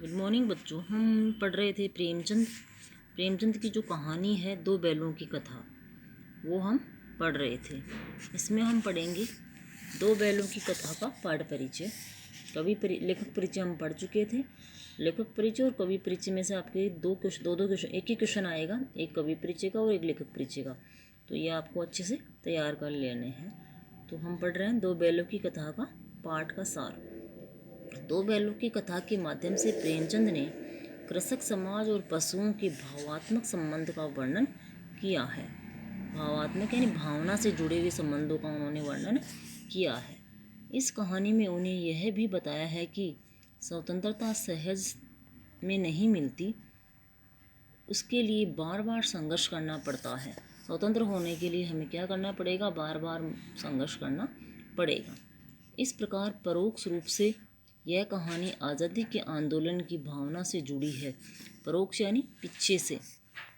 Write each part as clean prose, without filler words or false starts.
Good morning बच्चों। हम पढ़ रहे थे प्रेमचंद की जो कहानी है दो बैलों की कथा, वो हम पढ़ रहे थे। इसमें हम पढ़ेंगे दो बैलों की कथा का पाठ परिचय। लेखक परिचय हम पढ़ चुके थे। लेखक परिचय और कवि परिचय में से आपके दो क्वेश्चन, एक ही क्वेश्चन आएगा, एक कवि परिचय का और एक लेखक परिचय का। तो ये आपको अच्छे से तैयार कर लेने हैं। तो हम पढ़ रहे हैं दो बैलों की कथा का पाठ का सार। दो बैलों की कथा के माध्यम से प्रेमचंद ने कृषक समाज और पशुओं के भावात्मक संबंध का वर्णन किया है। भावात्मक यानी भावना से जुड़े हुए संबंधों का उन्होंने वर्णन किया है। इस कहानी में उन्हें यह भी बताया है कि स्वतंत्रता सहज में नहीं मिलती, उसके लिए बार बार संघर्ष करना पड़ता है। स्वतंत्र होने के लिए हमें क्या करना पड़ेगा? बार बार संघर्ष करना पड़ेगा। इस प्रकार परोक्ष रूप से यह कहानी आज़ादी के आंदोलन की भावना से जुड़ी है। परोक्ष यानी पीछे से,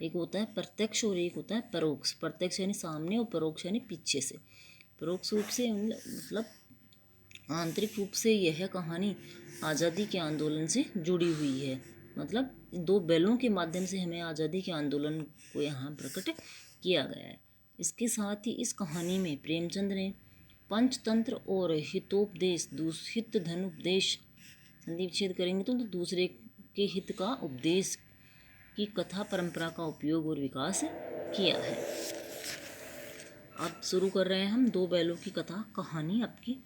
एक होता है प्रत्यक्ष और एक होता है परोक्ष। प्रत्यक्ष यानी सामने और परोक्ष यानी पीछे से। परोक्ष रूप से मतलब आंतरिक रूप से यह कहानी आज़ादी के आंदोलन से जुड़ी हुई है। मतलब दो बैलों के माध्यम से हमें आज़ादी के आंदोलन को यहाँ प्रकट किया गया है। इसके साथ ही इस कहानी में प्रेमचंद ने पंचतंत्र और हितोपदेश, हित धन उपदेश, संधि विच्छेद करेंगे तो दूसरे के हित का उपदेश की कथा परंपरा का उपयोग और विकास किया है। अब शुरू कर रहे हैं हम दो बैलों की कथा कहानी आपकी।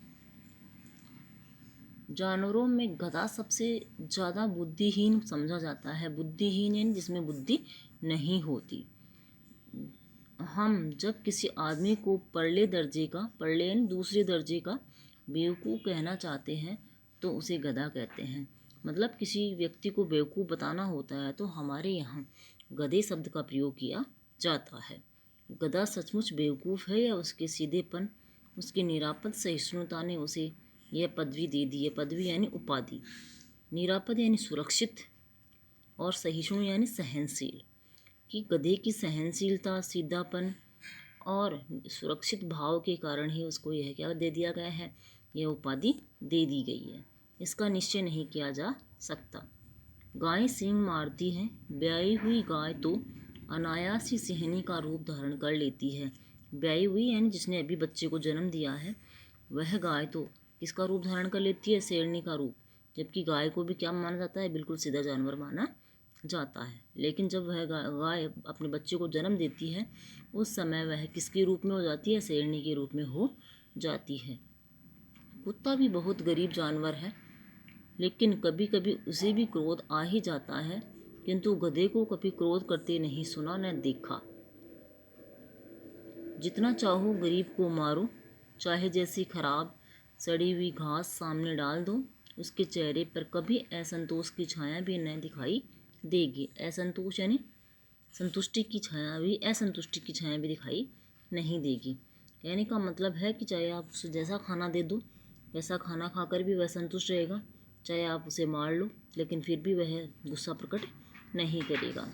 जानवरों में गधा सबसे ज़्यादा बुद्धिहीन समझा जाता है। बुद्धिहीन यानी जिसमें बुद्धि नहीं होती। हम जब किसी आदमी को परले यानी दूसरे दर्जे का बेवकूफ़ कहना चाहते हैं तो उसे गधा कहते हैं। मतलब किसी व्यक्ति को बेवकूफ़ बताना होता है तो हमारे यहाँ गधे शब्द का प्रयोग किया जाता है। गधा सचमुच बेवकूफ़ है या उसके सीधेपन, उसकी निरापद सहिष्णुता ने उसे यह पदवी दे दी है। पदवी यानी उपाधि। निरापद यानी सुरक्षित और सहिष्णु यानी सहनशील। कि गधे की सहनशीलता, सीधापन और सुरक्षित भाव के कारण ही उसको यह क्या दे दिया गया है, यह उपाधि दे दी गई है। इसका निश्चय नहीं किया जा सकता। गाय सींग मारती है। ब्याई हुई गाय तो अनायास ही सिंहनी का रूप धारण कर लेती है। ब्याई हुई यानी जिसने अभी बच्चे को जन्म दिया है, वह गाय तो किसका रूप धारण कर लेती है? शेरनी का रूप। जबकि गाय को भी क्या माना जाता है? बिल्कुल सीधा जानवर माना जाता है। लेकिन जब वह गाय अपने बच्चे को जन्म देती है उस समय वह किसके रूप में हो जाती है? शेरनी के रूप में हो जाती है। कुत्ता भी बहुत गरीब जानवर है, लेकिन कभी कभी उसे भी क्रोध आ ही जाता है, किंतु गधे को कभी क्रोध करते नहीं सुना न देखा। जितना चाहो गरीब को मारो, चाहे जैसी खराब सड़ी हुई घास सामने डाल दो, उसके चेहरे पर कभी असंतोष की छाया भी न दिखाई देगी। असंतोष यानी संतुष्टि की छाया भी, असंतुष्टि की छाया भी दिखाई नहीं देगी। कहने का मतलब है कि चाहे आप उसे जैसा खाना दे दो, वैसा खाना खाकर भी वह संतुष्ट रहेगा। चाहे आप उसे मार लो, लेकिन फिर भी वह गुस्सा प्रकट नहीं करेगा।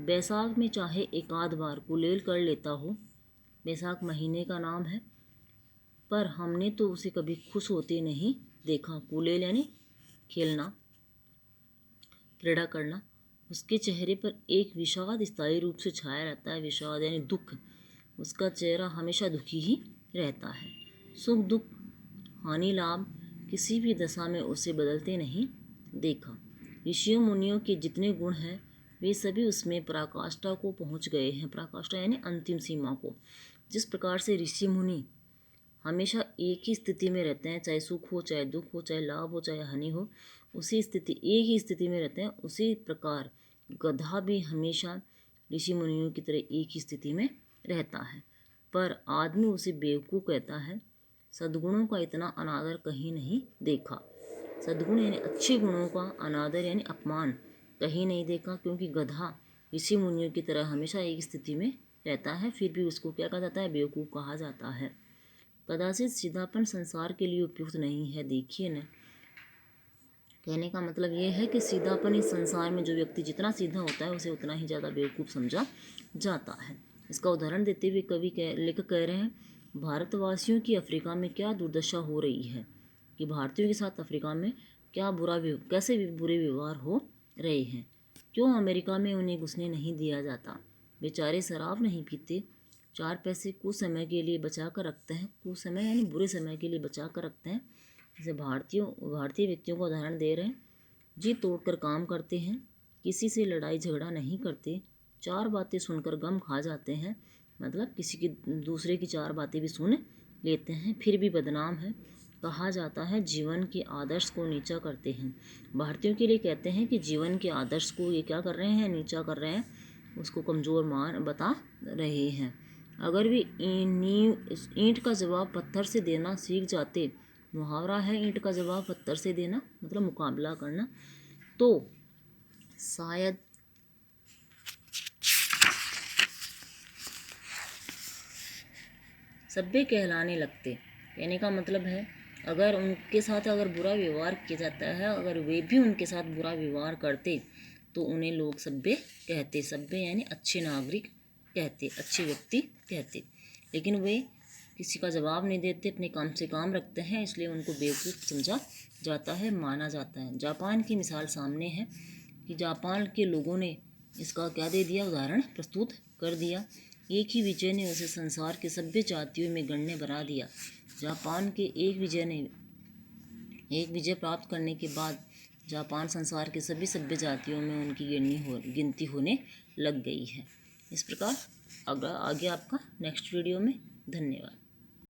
बैसाख में चाहे एक आध बार कुलेल कर लेता हो, बैसाख महीने का नाम है, पर हमने तो उसे कभी खुश होते नहीं देखा। कुलेल यानी खेलना, क्रीड़ा करना। उसके चेहरे पर एक विषाद स्थायी रूप से छाया रहता है। विषाद यानी दुख। उसका चेहरा हमेशा दुखी ही रहता है। सुख दुख, हानि लाभ, किसी भी दशा में उसे बदलते नहीं देखा। ऋषियों मुनियों के जितने गुण हैं वे सभी उसमें पराकाष्ठा को पहुंच गए हैं। पराकाष्ठा यानी अंतिम सीमा को। जिस प्रकार से ऋषि मुनि हमेशा एक ही स्थिति में रहते हैं, चाहे सुख हो, चाहे दुख हो, चाहे लाभ हो, चाहे हानि हो, उसी स्थिति, एक ही स्थिति में रहते हैं, उसी प्रकार गधा भी हमेशा ऋषि मुनियों की तरह एक ही स्थिति में रहता है। पर आदमी उसे बेवकूफ़ कहता है। सद्गुणों का इतना अनादर कहीं नहीं देखा। सद्गुण यानी अच्छे गुणों का अनादर यानी अपमान कहीं नहीं देखा, क्योंकि गधा ऋषि मुनियों की तरह हमेशा एक स्थिति में रहता है, फिर भी उसको क्या कहा जाता है? बेवकूफ़ कहा जाता है। कदाचित सीधापन संसार के लिए उपयुक्त नहीं है। देखिए न, कहने का मतलब ये है कि सीधापन इस संसार में जो व्यक्ति जितना सीधा होता है उसे उतना ही ज़्यादा बेवकूफ़ समझा जाता है। इसका उदाहरण देते हुए लेखक कह रहे हैं, भारतवासियों की अफ्रीका में क्या दुर्दशा हो रही है, कि भारतीयों के साथ अफ्रीका में कैसे भी बुरे व्यवहार हो रहे हैं। क्यों अमेरिका में उन्हें घुसने नहीं दिया जाता? बेचारे शराब नहीं पीते, 4 पैसे कुछ समय के लिए बचा कर रखते हैं, कुछ समय यानी बुरे समय के लिए बचा कर रखते हैं। जैसे भारतीय व्यक्तियों का उदाहरण दे रहे हैं। जी तोड़कर काम करते हैं, किसी से लड़ाई झगड़ा नहीं करते, 4 बातें सुनकर गम खा जाते हैं, मतलब किसी की दूसरे की 4 बातें भी सुन लेते हैं फिर भी बदनाम है। कहा जाता है जीवन के आदर्श को नीचा करते हैं। भारतीयों के लिए कहते हैं कि जीवन के आदर्श को ये क्या कर रहे हैं, नीचा कर रहे हैं, उसको कमज़ोर मान बता रहे हैं। अगर वे ईंट का जवाब पत्थर से देना सीख जाते, मुहावरा है ईंट का जवाब पत्थर से देना मतलब मुकाबला करना, तो शायद सभ्य कहलाने लगते। कहने का मतलब है अगर उनके साथ अगर बुरा व्यवहार किया जाता है, अगर वे भी उनके साथ बुरा व्यवहार करते तो उन्हें लोग सभ्य कहते। सभ्य यानी अच्छे नागरिक कहते, अच्छे व्यक्ति कहते। लेकिन वे किसी का जवाब नहीं देते, अपने काम से काम रखते हैं, इसलिए उनको बेवकूफ़ समझा जाता है, माना जाता है। जापान की मिसाल सामने है कि जापान के लोगों ने इसका क्या दे दिया, उदाहरण प्रस्तुत कर दिया। एक ही विजय ने उसे संसार के सभ्य जातियों में गण्य बना दिया। जापान के एक विजय प्राप्त करने के बाद जापान संसार के सभी सभ्य जातियों में उनकी गिनती होने लग गई है। इस प्रकार आगे आपका नेक्स्ट वीडियो में। धन्यवाद।